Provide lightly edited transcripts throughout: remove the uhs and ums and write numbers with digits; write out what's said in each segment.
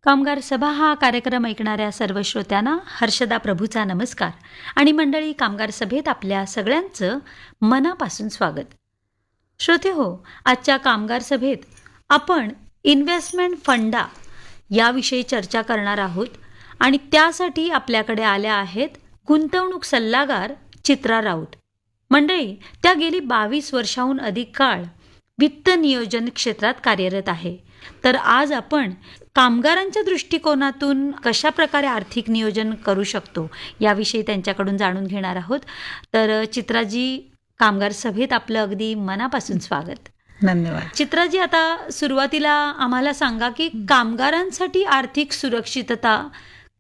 कामगार सभा हा कार्यक्रम ऐकणाऱ्या सर्व श्रोत्यांना हर्षदा प्रभूचा नमस्कार आणि मंडळी कामगार सभेत आपल्या सगळ्यांचं मनापासून स्वागत. श्रोते हो, आजच्या कामगार सभेत आपण इन्व्हेस्टमेंट फंडा याविषयी चर्चा करणार आहोत आणि त्यासाठी आपल्याकडे आल्या आहेत गुंतवणूक सल्लागार चित्रा राऊत. मंडळी, त्या गेली 22 वर्षाहून अधिक काळ वित्त नियोजन क्षेत्रात कार्यरत आहे. तर आज आपण कामगारांच्या दृष्टिकोनातून कशा प्रकारे आर्थिक नियोजन करू शकतो याविषयी त्यांच्याकडून जाणून घेणार आहोत. तर चित्राजी, कामगार सभेत आपलं अगदी मनापासून स्वागत. धन्यवाद. चित्राजी, आता सुरुवातीला आम्हाला सांगा की कामगारांसाठी आर्थिक सुरक्षितता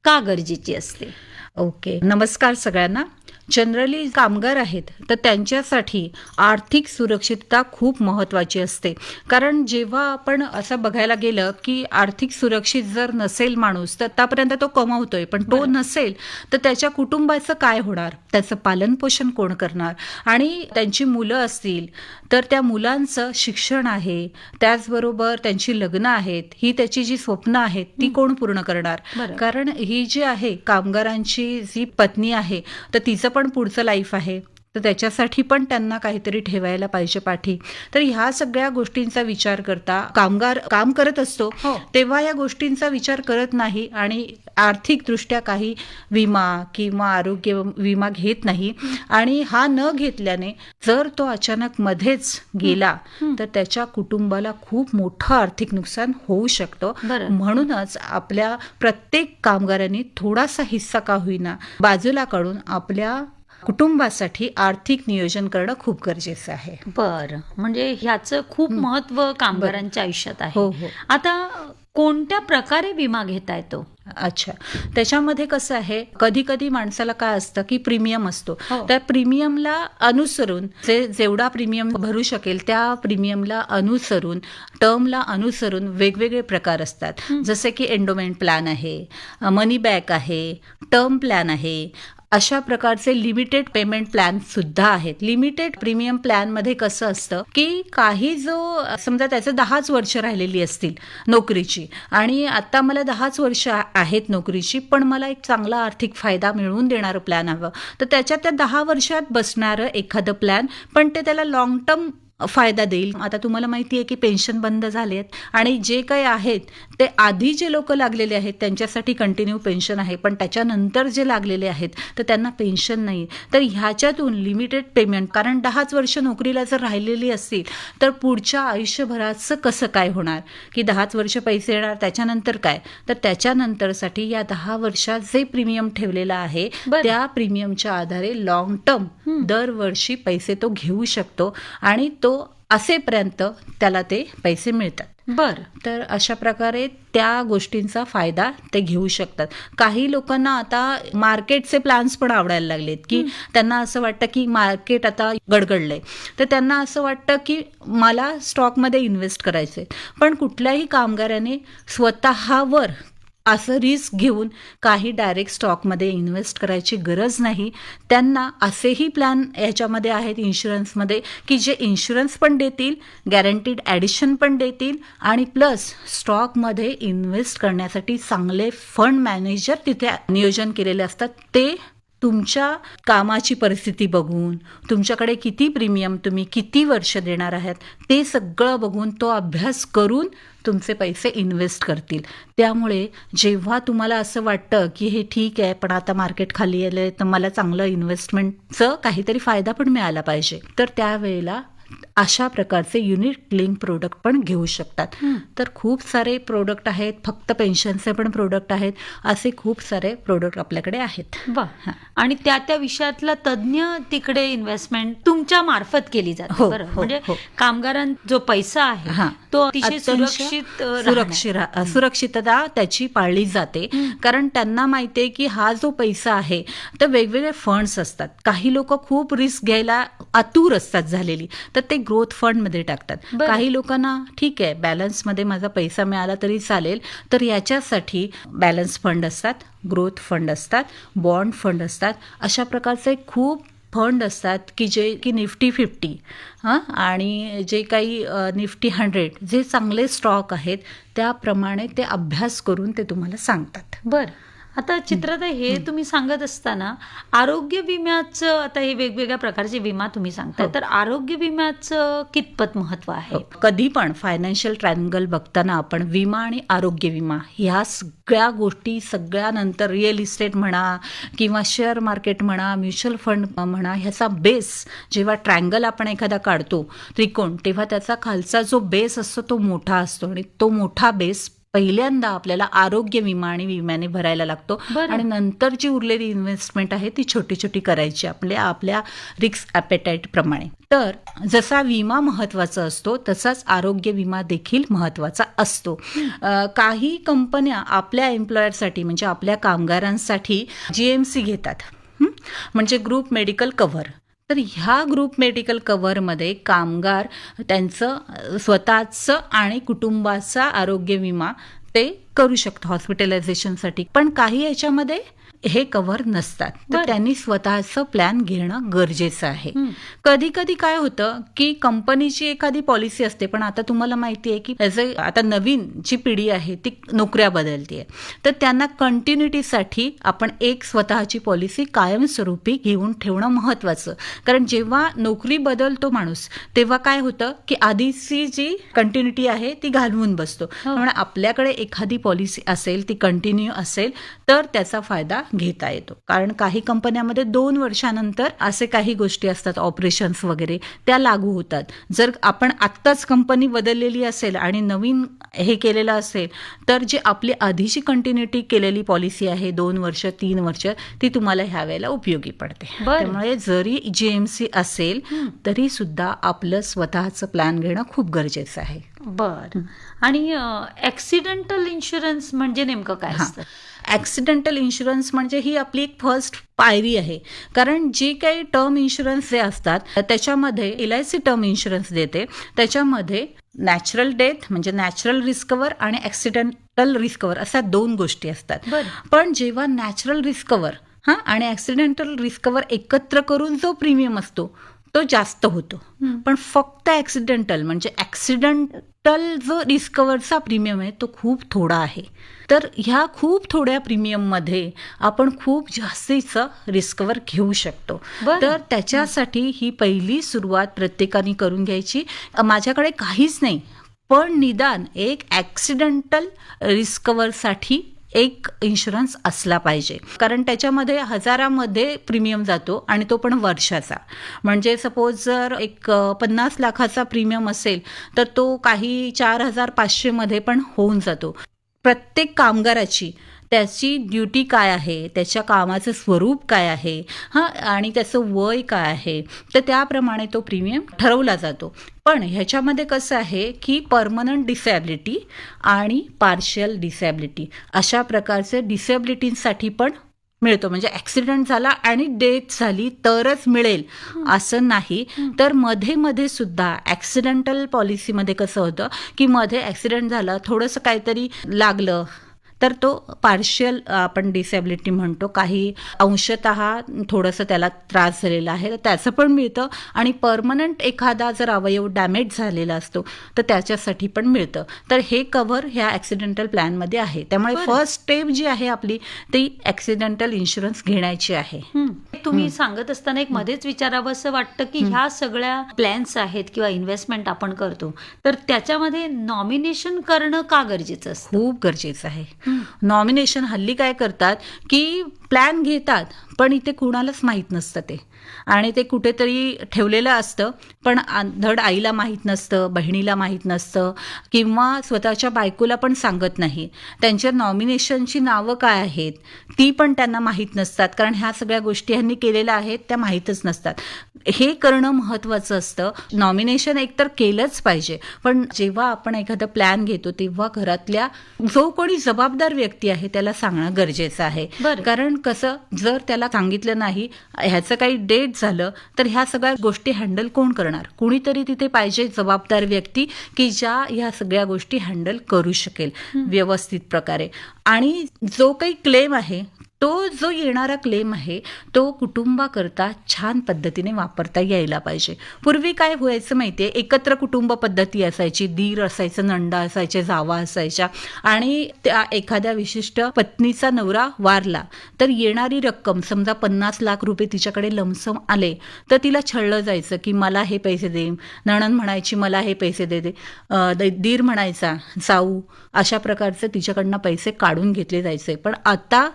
का गरजेची असते? ओके, नमस्कार सगळ्यांना. जनरली कामगार आहेत तर त्यांच्यासाठी आर्थिक सुरक्षितता खूप महत्त्वाची असते. कारण जेव्हा आपण असं बघायला गेलं की आर्थिक सुरक्षित जर नसेल माणूस तर आतापर्यंत तो कमवतोय पण तो नसेल तर त्याच्या कुटुंबाचं काय होणार, त्याचं पालनपोषण कोण करणार, आणि त्यांची मुलं असतील तर त्या मुलांचं शिक्षण आहे, त्याचबरोबर त्यांची लग्न आहेत, ही त्याची जी स्वप्न आहेत ती कोण पूर्ण करणार. कारण ही जी आहे कामगारांची जी पत्नी आहे तर तिचं पण पुढचं लाईफ आहे, तर त्याच्यासाठी पण त्यांना काहीतरी ठेवायला पाहिजे पाठी. तर ह्या सगळ्या गोष्टींचा विचार करता कामगार काम करत असतो तेव्हा या गोष्टींचा विचार करत नाही आणि आर्थिकदृष्ट्या काही विमा किंवा आरोग्य विमा घेत नाही. आणि हा न घेतल्याने जर तो अचानक मध्येच गेला तर त्याच्या कुटुंबाला खूप मोठं आर्थिक नुकसान होऊ शकतं. म्हणूनच आपल्या प्रत्येक कामगारांनी थोडासा हिस्सा का होईना बाजूला काढून आपल्या कुटुंबासाठी आर्थिक नियोजन करणं खूप गरजेचं आहे. बरं, म्हणजे ह्याचं खूप महत्व कामगारांच्या आयुष्यात आहे. हो. आता कोणत्या प्रकारे विमा घेता येतो? अच्छा, त्याच्यामध्ये कसं आहे, कधी कधी माणसाला काय असतं की प्रीमियम असतो, त्या प्रीमियमला अनुसरून जेवढा प्रीमियम भरू शकेल त्या प्रीमियमला अनुसरून टर्मला अनुसरून वेगवेगळे प्रकार असतात. जसे की एंडोमेंट प्लॅन आहे, मनी बॅक आहे, टर्म प्लॅन आहे, अशा प्रकारचे लिमिटेड पेमेंट प्लॅन सुद्धा आहेत. लिमिटेड प्रीमियम प्लॅन मध्ये कसं असतं की काही जो समजा त्याचं 10च वर्ष राहिलेली असतील नोकरीची आणि आता मला 10च वर्ष आहेत नोकरीची पण मला एक चांगला आर्थिक फायदा मिळवून देणारं प्लॅन हवं, तर त्याच्यात त्या 10 वर्षात बसणारं एखादं प्लॅन पण ते त्याला लॉंग टर्म फायदा देईल. आता तुम्हाला माहिती आहे की पेन्शन बंद झाले आहेत आणि जे काही आहेत ते आधी जे लोक लागलेले आहेत त्यांच्यासाठी कंटिन्यू पेन्शन आहे, पण त्याच्यानंतर जे लागलेले आहेत तर त्यांना पेन्शन नाही. तर ह्याच्यातून लिमिटेड पेमेंट, कारण 10च वर्ष नोकरीला जर राहिलेली असतील तर पुढच्या आयुष्यभराचं कसं काय होणार की 10च वर्ष पैसे येणार, त्याच्यानंतर काय, तर त्याच्यानंतरसाठी या 10 वर्षात जे प्रीमियम ठेवलेलं आहे त्या प्रीमियमच्या आधारे लॉंग टर्म दरवर्षी पैसे तो घेऊ शकतो आणि तो असेपर्यंत त्याला ते पैसे मिळतात. बरं, तर अशा प्रकारे त्या गोष्टींचा फायदा ते घेऊ शकतात. काही लोकांना आता मार्केटचे प्लॅन्स पण आवडायला लागलेत की त्यांना असं वाटतं की मार्केट आता गडगडलंय, तर त्यांना असं वाटतं की मला स्टॉकमध्ये इन्व्हेस्ट करायचंय. पण कुठल्याही कामगाराने स्वतःवर असं रिस्क घेऊन काही डायरेक्ट स्टॉकमध्ये इन्व्हेस्ट करायची गरज नाही. त्यांना असेही प्लॅन याच्यामध्ये आहेत इन्शुरन्समध्ये की जे इन्शुरन्स पण देतील, गॅरंटीड ॲडिशन पण देतील आणि प्लस स्टॉकमध्ये इन्व्हेस्ट करण्यासाठी चांगले फंड मॅनेजर तिथे नियोजन केलेले असतात. ते तुमच्या कामाची परिस्थिती बघून, तुमच्याकडे किती प्रीमियम तुम्ही किती वर्ष देणार आहात ते सगळं बघून तो अभ्यास करून तुमचे पैसे इन्व्हेस्ट करतील. त्यामुळे जेव्हा तुम्हाला असं वाटतं की हे ठीक आहे पण आता मार्केट खाली आलंय तर मला चांगलं इन्व्हेस्टमेंटचं काहीतरी फायदा पण मिळाला पाहिजे, तर त्यावेळेला अशा प्रकारचे युनिट लिंक प्रोडक्ट पण घेऊ शकतात. तर खूप सारे प्रोडक्ट आहेत, फक्त पेन्शनचे पण प्रोडक्ट आहेत, असे खूप सारे प्रोडक्ट आपल्याकडे आहेत. वा, आणि त्या विषयातला तज्ञ तिकडे इन्व्हेस्टमेंट तुमच्या मार्फत केली जाते. म्हणजे कामगारांचा जो पैसा आहे तो अतिशय सुरक्षितता त्याची पाळली जाते. कारण त्यांना माहिती आहे की हा जो पैसा आहे तर वेगवेगळे फंड्स असतात. काही लोक खूप रिस्क घ्यायला आतुर असतात झालेली, तर ते ग्रोथ फंड मध्ये टाकतात. काही लोकांना ठीक आहे बॅलन्समध्ये माझा पैसा मिळाला तरी चालेल, तर याच्यासाठी बॅलन्स फंड असतात, ग्रोथ फंड असतात, बॉन्ड फंड असतात. अशा प्रकारचे खूप फंड असतात की जे की निफ्टी 50 आणि जे काही निफ्टी 100 जे चांगले स्टॉक आहेत त्याप्रमाणे ते अभ्यास करून ते तुम्हाला सांगतात. बर. आता चित्राताई, हे तुम्ही सांगत असताना आरोग्य विम्याचं, आता हे वेगवेगळ्या प्रकारचे विमा तुम्ही सांगताय, तर आरोग्य विम्याचं कितपत महत्व आहे? कधी पण फायनान्शियल ट्रायंगल बघताना आपण विमा आणि आरोग्य विमा ह्या सगळ्या गोष्टी सगळ्यानंतर रिअल इस्टेट म्हणा किंवा शेअर मार्केट म्हणा, म्युच्युअल फंड म्हणा, ह्याचा बेस जेव्हा ट्रायंगल आपण एखादा काढतो त्रिकोण, तेव्हा त्याचा खालचा जो बेस असतो तो मोठा असतो आणि तो मोठा बेस पहिल्यांदा आपल्याला आरोग्य विमा आणि विम्याने भरायला लागतो. आणि नंतर जी उरलेली इन्व्हेस्टमेंट आहे ती छोटी छोटी करायची आपल्या रिस्क ॲपेटाईट प्रमाणे. तर जसा विमा महत्वाचा असतो तसाच आरोग्य विमा देखील महत्वाचा असतो. काही कंपन्या आपल्या एम्प्लॉयरसाठी म्हणजे आपल्या कामगारांसाठी GMC घेतात, म्हणजे ग्रुप मेडिकल कव्हर. तर ह्या ग्रुप मेडिकल कव्हरमध्ये कामगार त्यांचं स्वतःचं आणि कुटुंबाचा आरोग्य विमा ते करू शकतो हॉस्पिटलायझेशनसाठी. पण काही याच्यामध्ये हे कव्हर नसतात, तर त्यांनी स्वतःचं प्लॅन घेणं गरजेचं आहे. कधी कधी काय होतं की कंपनीची एखादी पॉलिसी असते, पण आता तुम्हाला माहिती आहे की आता नवीन जी पिढी आहे ती नोकऱ्या बदलते, तर त्यांना कंटिन्युटीसाठी आपण एक स्वतःची पॉलिसी कायमस्वरूपी घेऊन ठेवणं महत्वाचं. कारण जेव्हा नोकरी बदलतो माणूस तेव्हा काय होतं की आधीची जी कंटिन्युटी आहे ती घालवून बसतो. म्हणून आपल्याकडे एखादी पॉलिसी असेल, ती कंटिन्यू असेल, तर त्याचा फायदा घेता येतो. कारण काही कंपन्यामध्ये 2 वर्षानंतर असे काही गोष्टी असतात, ऑपरेशन्स वगैरे, त्या लागू होतात. जर आपण आत्ताच कंपनी बदललेली असेल आणि नवीन हे केलेलं असेल, तर जी आपली आधीची कंटिन्युटी केलेली पॉलिसी आहे 2 वर्ष 3 वर्ष, ती तुम्हाला ह्या वेळेला उपयोगी पडते. त्यामुळे जरी GMC असेल तरी सुद्धा आपलं स्वतःचं प्लॅन घेणं खूप गरजेचं आहे. बर. आणि ऍक्सिडेंटल इन्शुरन्स म्हणजे नेमकं काय असतं? ॲक्सिडेंटल इन्शुरन्स म्हणजे ही आपली एक फर्स्ट पायरी आहे. कारण जी काही टर्म इन्शुरन्स जे असतात त्याच्यामध्ये LIC टर्म इन्शुरन्स देते, त्याच्यामध्ये नॅचरल डेथ म्हणजे नॅचरल रिस्कवर आणि ॲक्सिडेंटल रिस्कवर अशा 2 गोष्टी असतात. पण जेव्हा नॅचरल रिस्कवर आणि ॲक्सिडेंटल रिस्कवर एकत्र करून जो प्रीमियम असतो तो जास्त होतो. पण फक्त ॲक्सिडेंटल म्हणजे ॲक्सिडेंटल जो रिस्कवरचा प्रीमियम आहे तो खूप थोडा आहे. तर ह्या खूप थोड्या प्रीमियममध्ये आपण खूप जास्तीचं रिस्कवर घेऊ शकतो. तर त्याच्यासाठी ही पहिली सुरुवात प्रत्येकाने करून घ्यायची. माझ्याकडे काहीच नाही, पण निदान एक ॲक्सिडेंटल रिस्कवरसाठी एक इन्शुरन्स असला पाहिजे. कारण त्याच्यामध्ये हजारामध्ये प्रीमियम जातो आणि तो पण वर्षाचा. म्हणजे सपोज जर एक 50 लाखाचा प्रीमियम असेल तर तो काही 4,500 मध्ये पण होऊन जातो. प्रत्येक कामगाराची त्याची ड्युटी काय आहे, त्याच्या कामाचं स्वरूप काय आहे, आणि त्याचं वय काय आहे, तर त्याप्रमाणे तो प्रीमियम ठरवला जातो. पण ह्याच्यामध्ये कसं आहे की परमनंट डिसॅबिलिटी आणि पार्शियल डिसॅबिलिटी अशा प्रकारचे डिसॅबिलिटींसाठी पण मिळतो. म्हणजे ॲक्सिडेंट झाला आणि डेथ झाली तरच मिळेल असं नाही. तर मध्ये मध्ये सुद्धा ॲक्सिडेंटल पॉलिसीमध्ये कसं होतं की मध्ये ॲक्सिडेंट झाला, थोडंसं काहीतरी लागलं, तर तो पार्शियल आपण डिसॅबिलिटी म्हणतो, काही अंशतः थोडंसं त्याला त्रास झालेला आहे तर त्याचं पण मिळतं. आणि परमनंट एखादा जर अवयव डॅमेज झालेला असतो तर त्याच्यासाठी पण मिळतं. तर हे कव्हर ह्या ॲक्सिडेंटल प्लॅनमध्ये आहे. त्यामुळे फर्स्ट स्टेप जी आहे आपली ती ॲक्सिडेंटल इन्शुरन्स घेण्याची आहे. तुम्ही सांगत असताना एक मध्येच विचारावं असं वाटतं की ह्या सगळ्या प्लॅन्स आहेत किंवा इन्व्हेस्टमेंट आपण करतो, तर त्याच्यामध्ये नॉमिनेशन करणं का गरजेचं असतं? खूप गरजेचं आहे. नॉमिनेशन हल्ली काय करतात की प्लॅन घेतात पण इथे कुणालाच माहीत नसतं ते, आणि ते कुठेतरी ठेवलेलं असतं, पण धड आईला माहीत नसतं, बहिणीला माहीत नसतं किंवा स्वतःच्या बायकोला पण सांगत नाही. त्यांच्या नॉमिनेशनची नावं काय आहेत ती पण त्यांना माहीत नसतात, कारण ह्या सगळ्या गोष्टी ह्यांनी केलेल्या आहेत त्या माहीतच नसतात. हे करणं महत्त्वाचं असतं. नॉमिनेशन एकतर केलंच पाहिजे, पण जेव्हा आपण एखादा प्लॅन घेतो तेव्हा घरातल्या जो कोणी जबाबदार व्यक्ती आहे त्याला सांगणं गरजेचं आहे. कारण कसं, जर त्याला सांगितलं नाही, ह्याचं काही डेट झालं तर ह्या सगळ्या गोष्टी हँडल कोण करणार? कुणीतरी तिथे पाहिजे जबाबदार व्यक्ती की ज्या ह्या सगळ्या गोष्टी हँडल करू शकेल व्यवस्थित प्रकारे. आणि जो काही क्लेम आहे तो जो येणारा क्लेम आहे तो कुटुंबाकरता छान पद्धतीने वापरता यायला पाहिजे. पूर्वी काय व्हायचं माहितीये, एकत्र कुटुंब पद्धती असायची, दीर असायचं, नंदा असायचे, जावा असायच्या, आणि त्या एखाद्या विशिष्ट पत्नीचा नवरा वारला तर येणारी रक्कम समजा 50 लाख रुपये तिच्याकडे लमसम आले तर तिला छळलं जायचं की मला हे पैसे दे, नणंद म्हणायची मला हे पैसे दे, दीर म्हणायचा जाऊ, अशा प्रकारचे तिच्याकडनं पैसे काढून घेतले जायचे. पण आता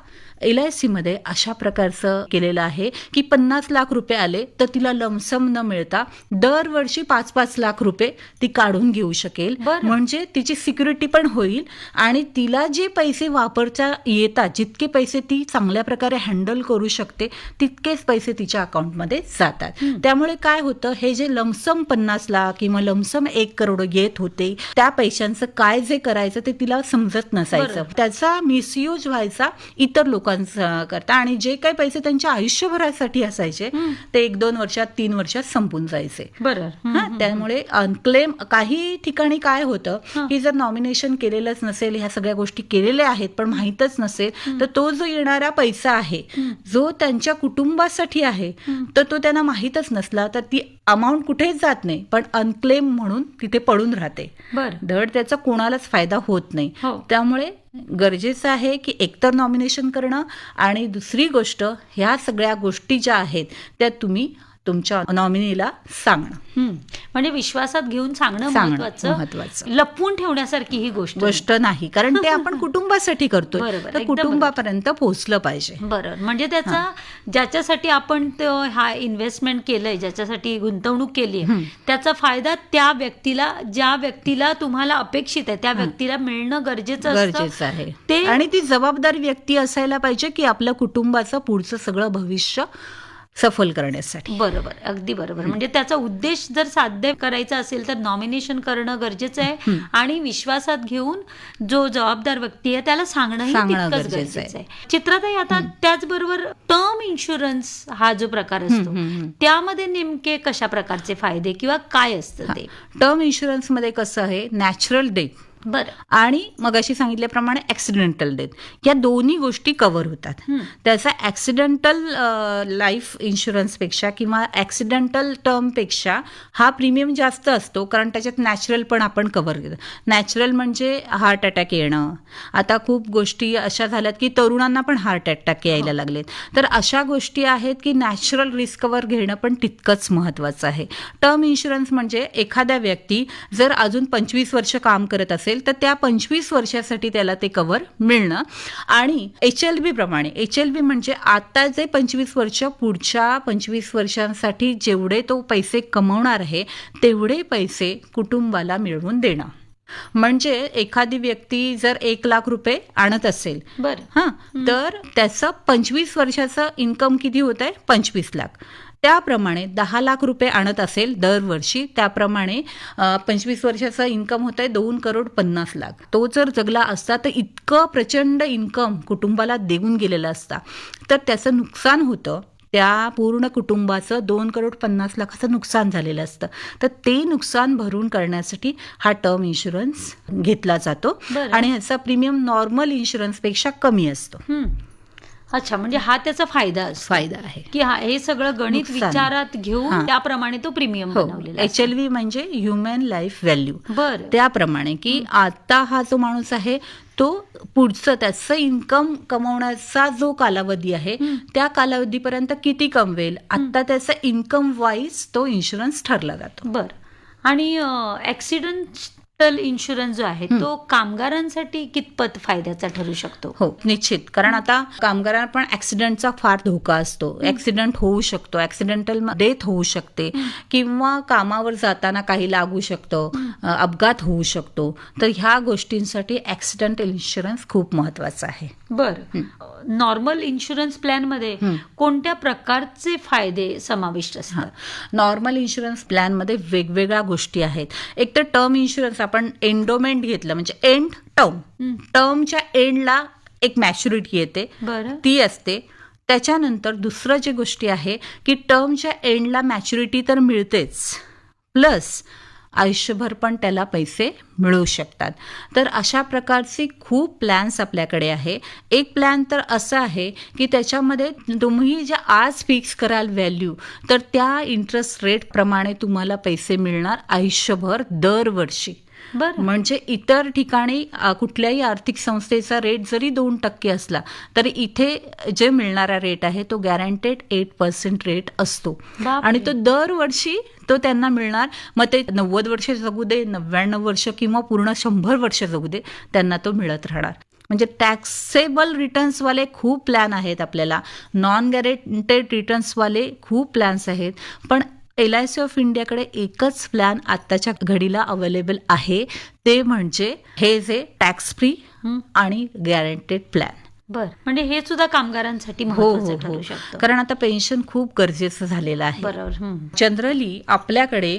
LIC मध्ये अशा प्रकारचं केलेलं आहे की 50 लाख रुपये आले तर तिला लमसम न मिळता दरवर्षी 5-5 लाख रुपये ती काढून घेऊ शकेल. म्हणजे तिची सिक्युरिटी पण होईल आणि तिला जे पैसे वापरता येतात, जितके पैसे ती चांगल्या प्रकारे हँडल करू शकते तितकेच पैसे तिच्या अकाउंटमध्ये जातात. त्यामुळे काय होतं, हे जे लमसम 50 लाख किंवा लमसम 1 करोड येत होते त्या पैशांचं काय जे करायचं ते तिला समजत नसायचं. त्याचा मिसयूज व्हायचा इतर लोकांचा करता, आणि जे काही पैसे त्यांच्या आयुष्यभरासाठी असायचे ते 1-2 वर्षात 3 वर्षात संपून जायचे. त्यामुळे अनक्लेम काही ठिकाणी काय होतं की जर नॉमिनेशन केलेलंच नसेल, ह्या सगळ्या गोष्टी केलेल्या आहेत पण माहीतच नसेल, तर तो जो येणारा पैसा आहे जो त्यांच्या कुटुंबासाठी आहे तर तो त्यांना माहीतच नसला तर ती अमाऊंट कुठेच जात नाही पण अनक्लेम म्हणून तिथे पडून राहते. धड त्याचा कोणालाच फायदा होत नाही. त्यामुळे गरजेचं आहे की एकतर नॉमिनेशन करणं, आणि दुसरी गोष्ट ह्या सगळ्या गोष्टी ज्या आहेत त्या तुम्ही तुमच्या नॉमिनीला सांगणं, म्हणजे विश्वासात घेऊन सांगणं महत्वाचं. लपवून ठेवण्यासारखी ही गोष्ट नाही, कारण ते आपण कुटुंबासाठी करतो, तर कुटुंबापर्यंत पोहोचलं पाहिजे. बरोबर. म्हणजे त्याचा ज्याच्यासाठी आपण हा इन्व्हेस्टमेंट केलंय, ज्याच्यासाठी गुंतवणूक केली आहे, त्याचा फायदा त्या व्यक्तीला, ज्या व्यक्तीला तुम्हाला अपेक्षित आहे त्या व्यक्तीला मिळणं गरजेचं आहे. आणि ती जबाबदार व्यक्ती असायला पाहिजे की आपल्या कुटुंबाचं पुढचं सगळं भविष्य सफल करण्यासाठी. बरोबर, अगदी बरोबर. म्हणजे त्याचा उद्देश जर साध्य करायचा असेल तर नॉमिनेशन करणं गरजेचं आहे, आणि विश्वासात घेऊन जो जबाबदार व्यक्ती आहे त्याला सांगणंही तितकंच गरजेचं आहे. चित्राताई, आता त्याचबरोबर टर्म इन्शुरन्स हा जो प्रकार असतो त्यामध्ये नेमके कशा प्रकारचे फायदे किंवा काय असतं ते? टर्म इन्शुरन्स मध्ये कसं आहे, नॅचरल डेथ आणि मगाशी सांगितल्याप्रमाणे ऍक्सिडेंटल डेथ, या दोन्ही गोष्टी कव्हर होतात. त्याचा ऍक्सिडेंटल लाईफ इन्शुरन्स पेक्षा किंवा ऍक्सिडेंटल टर्म पेक्षा हा प्रीमियम जास्त असतो, कारण त्याच्यात नॅचरल पण आपण कव्हर करतो. नॅचरल म्हणजे हार्ट अटॅक येणं. आता खूप गोष्टी अशा झाल्यात की तरुणांना पण हार्ट अटॅक यायला लागलेत, तर अशा गोष्टी आहेत की नॅचरल रिस्क कव्हर घेणं पण तितकंच महत्वाचं आहे. टर्म इन्शुरन्स म्हणजे एखाद्या व्यक्ती जर अजून 25 वर्ष काम करत असेल तर त्या 25 वर्षासाठी त्याला ते कव्हर मिळणं. आणि HLB प्रमाणे, HLB म्हणजे आता जे 25 वर्ष, पुढच्या 25 वर्षांसाठी जेवढे तो पैसे कमवणार आहे तेवढे पैसे कुटुंबाला मिळवून देणं. म्हणजे एखादी व्यक्ती जर 1 लाख रुपये आणत असेल तर त्याचं 25 वर्षाचं इन्कम किती होत आहे, 25 लाख. त्याप्रमाणे 10 लाख रुपये आणत असेल दरवर्षी, त्याप्रमाणे 25 वर्षाचं इन्कम होत आहे 2,50,00,000. तो जर जगला असता तर इतकं प्रचंड इन्कम कुटुंबाला देऊन गेलेलं असता, तर त्याचं नुकसान होतं, त्या पूर्ण कुटुंबाचं 2,50,00,000 नुकसान झालेलं असतं. तर ते नुकसान भरून करण्यासाठी हा टर्म इन्शुरन्स घेतला जातो, आणि ह्याचा प्रीमियम नॉर्मल इन्शुरन्सपेक्षा कमी असतो. अच्छा, म्हणजे हा त्याचा फायदा आहे की हे सगळं गणित विचारात घेऊन त्याप्रमाणे तो प्रीमियम बनवलेला. HLV म्हणजे ह्युमन लाईफ व्हॅल्यू. त्याप्रमाणे की आता हा जो माणूस आहे तो पुढचं त्याचं इन्कम कमवण्याचा जो कालावधी आहे त्या कालावधीपर्यंत किती कमवेल, आता त्याचा इन्कम वाईज तो इन्शुरन्स ठरला जातो. आणि ऍक्सिडेंट इन्शुरन्स जो आहे तो कामगारांसाठी कितपत फायद्याचा ठरू शकतो? हो, निश्चित. कारण आता कामगारांना पण ऍक्सिडेंटचा फार धोका असतो. ऍक्सिडेंट होऊ शकतो, ऍक्सिडेंटल डेथ होऊ शकते, किंवा कामावर जाताना काही लागू शकतं, अपघात होऊ शकतो. तर ह्या गोष्टींसाठी ऍक्सिडेंटल इन्शुरन्स खूप महत्वाचा आहे. नॉर्मल इन्शुरन्स प्लॅन मध्ये कोणत्या प्रकारचे फायदे समाविष्ट असतात? नॉर्मल इन्शुरन्स प्लॅन मध्ये वेगवेगळ्या गोष्टी आहेत. एक तर टर्म इन्शुरन्स, आपण एंडोमेंट घेतलं म्हणजे एंड टर्म, टर्मच्या एंडला एक मॅच्युरिटी येते, ती असते. त्याच्यानंतर दुसरं जे गोष्टी आहे की टर्मच्या एंडला मॅच्युरिटी तर मिळतेच, प्लस आयुष्यभर पण त्याला पैसे मिळू शकतात. तर अशा प्रकारचे खूप प्लॅन्स आपल्याकडे आहे. एक प्लॅन तर असं आहे की त्याच्यामध्ये तुम्ही जे आज फिक्स कराल व्हॅल्यू, तर त्या इंटरेस्ट रेट प्रमाणे तुम्हाला पैसे मिळणार आयुष्यभर दरवर्षी. बरं. म्हणजे इतर ठिकाणी कुठल्याही आर्थिक संस्थेचा रेट जरी 2% असला तरी इथे जे मिळणारा रेट आहे तो गॅरंटेड 8% रेट असतो. बापरे. आणि तो दरवर्षी तो त्यांना मिळणार. मग ते 90 वर्ष जगू दे, 99 वर्ष किंवा पूर्ण 100 वर्ष जगू दे, त्यांना तो मिळत राहणार. म्हणजे टॅक्सेबल रिटर्न्सवाले खूप प्लॅन आहेत आपल्याला, नॉन गॅरंटेड रिटर्न्सवाले खूप प्लॅन्स आहेत. पण LIC ऑफ इंडियाकडे एकच प्लॅन आत्ताच्या घडीला अवेलेबल आहे, ते म्हणजे हे जे टॅक्स फ्री आणि गॅरंटेड प्लॅन. बर, म्हणजे हे सुद्धा कामगारांसाठी हो महत्त्वाचं हो ठरू हो, शकतं. कारण आता पेन्शन खूप गरजेचं झालेलं आहे. बरोबर. जनरली आपल्याकडे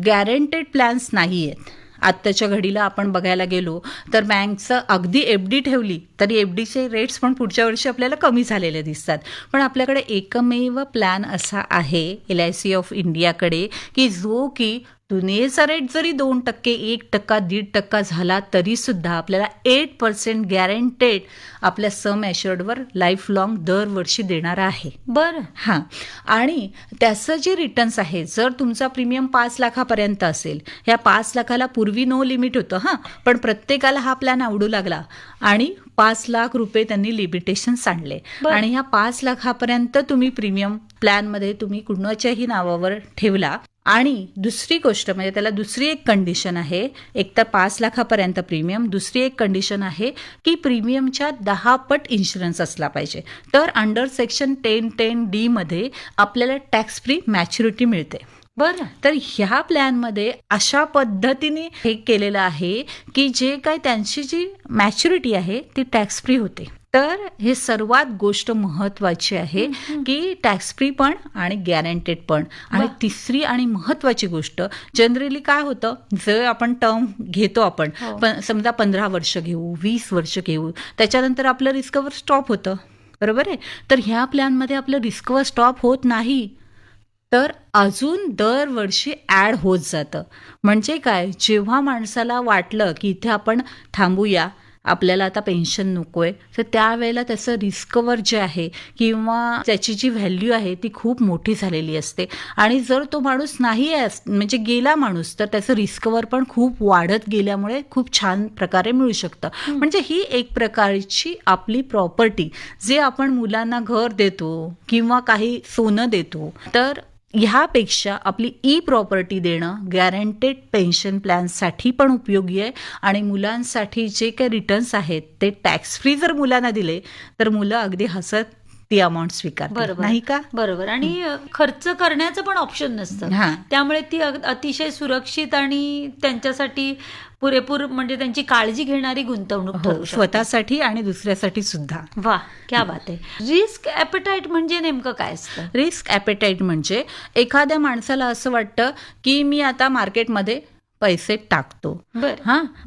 गॅरंटेड प्लॅन्स नाही आहेत. आत्ताच्या घडीला आपण बघायला गेलो तर बँकचं अगदी FD ठेवली तरी FDचे रेट्स पण पुढच्या वर्षी आपल्याला कमी झालेले दिसतात. पण आपल्याकडे एकमेव प्लॅन असा आहे LIC ऑफ इंडियाकडे की जो की दुनियेचा रेट जरी 2%, 1%, 1.5% झाला तरी सुद्धा आपल्याला 8% गॅरंटेड आपल्या सम ॲश्युर्डवर लाईफ लॉंग दरवर्षी देणार आहे. बरं. हां, आणि त्याचं जे रिटर्न्स आहे, जर तुमचा प्रीमियम 5 लाखापर्यंत असेल, ह्या 5 लाखाला पूर्वी नो लिमिट होतं पण प्रत्येकाला हा प्लॅन आवडू लागला आणि 5 लाख रुपये त्यांनी लिमिटेशन्स आणले. आणि ह्या 5 लाखापर्यंत तुम्ही प्रीमियम प्लॅनमध्ये तुम्ही कुणाच्याही नावावर ठेवला. आणि दुसरी गोष्ट म्हणजे त्याला दुसरी एक कंडिशन आहे, एक तर 5 लाखापर्यंत प्रीमियम, दुसरी एक कंडिशन आहे की प्रीमियमच्या 10 पट इन्शुरन्स असला पाहिजे. तर अंडर सेक्शन 1010D मध्ये आपल्याला टॅक्स फ्री मॅच्युरिटी मिळते. बरं. तर ह्या प्लॅनमध्ये अशा पद्धतीने हे केलेलं आहे की जे काय त्यांची जी मॅच्युरिटी आहे ती टॅक्स फ्री होते. तर हे सर्वात गोष्ट महत्वाची आहे की टॅक्स फ्री पण आणि गॅरंटेड पण. आणि तिसरी आणि महत्वाची गोष्ट, जनरली काय होतं, जे आपण टर्म घेतो आपण समजा 15 वर्ष घेऊ, 20 वर्ष घेऊ, त्याच्यानंतर आपलं रिस्कवर स्टॉप होतं, बरोबर आहे. तर ह्या प्लॅनमध्ये आपलं रिस्कवर स्टॉप होत नाही, तर अजून दरवर्षी ॲड होत जातं. म्हणजे काय, जेव्हा माणसाला वाटलं की इथे आपण थांबूया, आपल्याला आता पेन्शन नको आहे, तर त्यावेळेला त्याचं रिस्कवर जे आहे किंवा त्याची जी व्हॅल्यू आहे ती खूप मोठी झालेली असते. आणि जर तो माणूस नाही आहे म्हणजे गेला माणूस, तर त्याचं रिस्कवर पण खूप वाढत गेल्यामुळे खूप छान प्रकारे मिळू शकतं. म्हणजे ही एक प्रकारची आपली प्रॉपर्टी, जे आपण मुलांना घर देतो किंवा काही सोनं देतो, तर ह्यापेक्षा आपली प्रॉपर्टी देणं गॅरंटेड पेन्शन प्लॅनसाठी पण उपयोगी आहे. आणि मुलांसाठी जे काही रिटर्न्स आहेत ते टॅक्स फ्री जर मुलांना दिले तर मुलं अगदी हसत ती अमाऊंट स्वीकारतात, नाही का? बरोबर. आणि खर्च करण्याचं पण ऑप्शन नसतं, त्यामुळे ती अतिशय सुरक्षित आणि त्यांच्यासाठी पुरेपूर म्हणजे त्यांची काळजी घेणारी गुंतवणूक ठरू शकते, स्वतःसाठी आणि दुसऱ्यासाठी सुद्धा. वा, क्या बात आहे. रिस्क ॲपेटाईट म्हणजे नेमकं काय असतं? रिस्क ॲपेटाईट म्हणजे एखाद्या माणसाला असं वाटतं की मी आता मार्केटमध्ये पैसे टाकतो,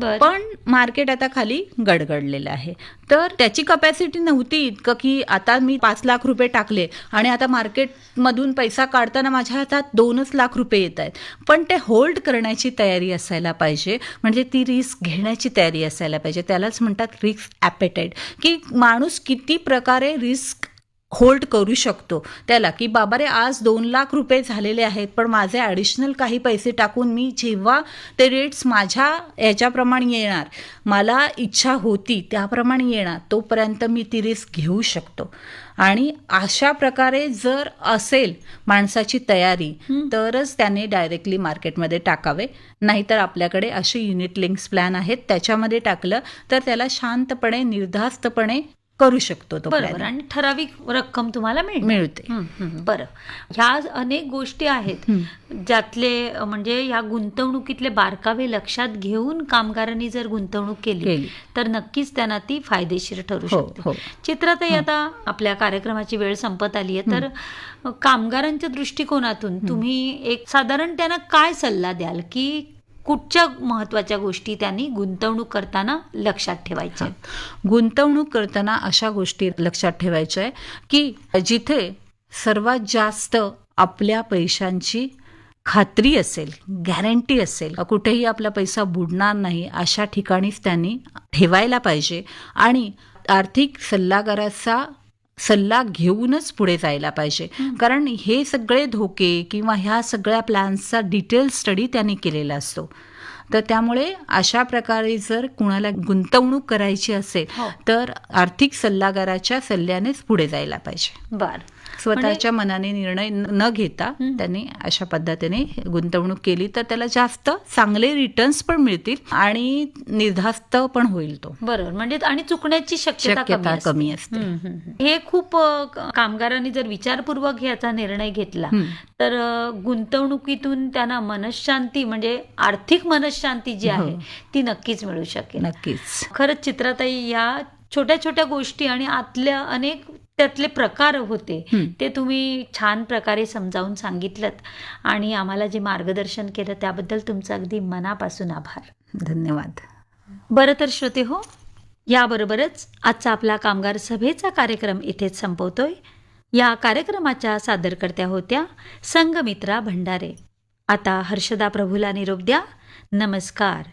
पण मार्केट आता खाली गडगडलेलं आहे, तर त्याची कपॅसिटी नव्हती इतकं की आता मी 5 लाख रुपये टाकले आणि आता मार्केटमधून पैसा काढताना माझ्या हातात 2 लाख रुपये येत आहेत. पण ते होल्ड करण्याची तयारी असायला पाहिजे, म्हणजे ती रिस्क घेण्याची तयारी असायला पाहिजे. त्यालाच म्हणतात रिस्क ॲपेटाईट, की माणूस किती प्रकारे रिस्क होल्ड करू शकतो त्याला, की बाबा रे आज 2 लाख रुपये झालेले आहेत, पण माझे ॲडिशनल काही पैसे टाकून मी जेव्हा ते रेट्स माझ्या याच्याप्रमाणे येणार, मला इच्छा होती त्याप्रमाणे येणार, तोपर्यंत मी ती रिस्क घेऊ शकतो. आणि अशा प्रकारे जर असेल माणसाची तयारी, तरच त्याने डायरेक्टली मार्केटमध्ये टाकावे. नाहीतर आपल्याकडे असे युनिट लिंक्स प्लॅन आहेत, त्याच्यामध्ये टाकलं तर त्याला शांतपणे निर्धास्तपणे करू शकतो तो. बरोबर. आणि ठराविक रक्कम तुम्हाला मिळते. बरं. ह्या अनेक गोष्टी आहेत ज्यातले म्हणजे ह्या गुंतवणुकीतले बारकावे लक्षात घेऊन कामगारांनी जर गुंतवणूक केली तर नक्कीच त्यांना ती फायदेशीर ठरू शकते. चित्रातही आता आपल्या कार्यक्रमाची वेळ संपत आली आहे, तर कामगारांच्या दृष्टिकोनातून तुम्ही एक साधारण त्यांना काय सल्ला द्याल की कुठच्या महत्वाच्या गोष्टी त्यांनी गुंतवणूक करताना लक्षात ठेवायच्या? गुंतवणूक करताना अशा गोष्टी लक्षात ठेवायच्या आहे की जिथे सर्वात जास्त आपल्या पैशांची खात्री असेल, गॅरंटी असेल, कुठेही आपला पैसा बुडणार नाही अशा ठिकाणीच त्यांनी ठेवायला पाहिजे आणि आर्थिक सल्लागाराचा सल्ला घेऊनच पुढे जायला पाहिजे. कारण हे सगळे धोके किंवा ह्या सगळ्या प्लॅन्सचा डिटेल स्टडी त्यांनी केलेला असतो. तर त्यामुळे अशा प्रकारे जर कुणाला गुंतवणूक करायची असेल तर आर्थिक सल्लागाराच्या सल्ल्यानेच पुढे जायला पाहिजे. बर, स्वतःच्या मनाने निर्णय न घेता त्यांनी अशा पद्धतीने गुंतवणूक केली तर त्याला जास्त चांगले रिटर्न्स पण मिळतील आणि निर्धास्त पण होईल तो. बरोबर. म्हणजे आणि चुकण्याची शक्यता कमी असते. हे खूप कामगारांनी जर विचारपूर्वक याचा निर्णय घेतला तर गुंतवणुकीतून त्यांना मनशांती म्हणजे आर्थिक मनशांती जी आहे ती नक्कीच मिळू शकेल. नक्कीच. खरंच चित्राताई, या छोट्या छोट्या गोष्टी आणि आतल्या अनेक त्यातले प्रकार होते ते तुम्ही छान प्रकारे समजावून सांगितलं आणि आम्हाला जे मार्गदर्शन केलं त्याबद्दल तुमचं अगदी मनापासून आभार. धन्यवाद. बरं तर श्रोते हो, याबरोबरच आजचा आपला कामगार सभेचा कार्यक्रम इथेच संपवतोय. या कार्यक्रमाच्या सादरकर्त्या होत्या संघमित्रा भंडारे. आता हर्षदा प्रभूला निरोप द्या. नमस्कार.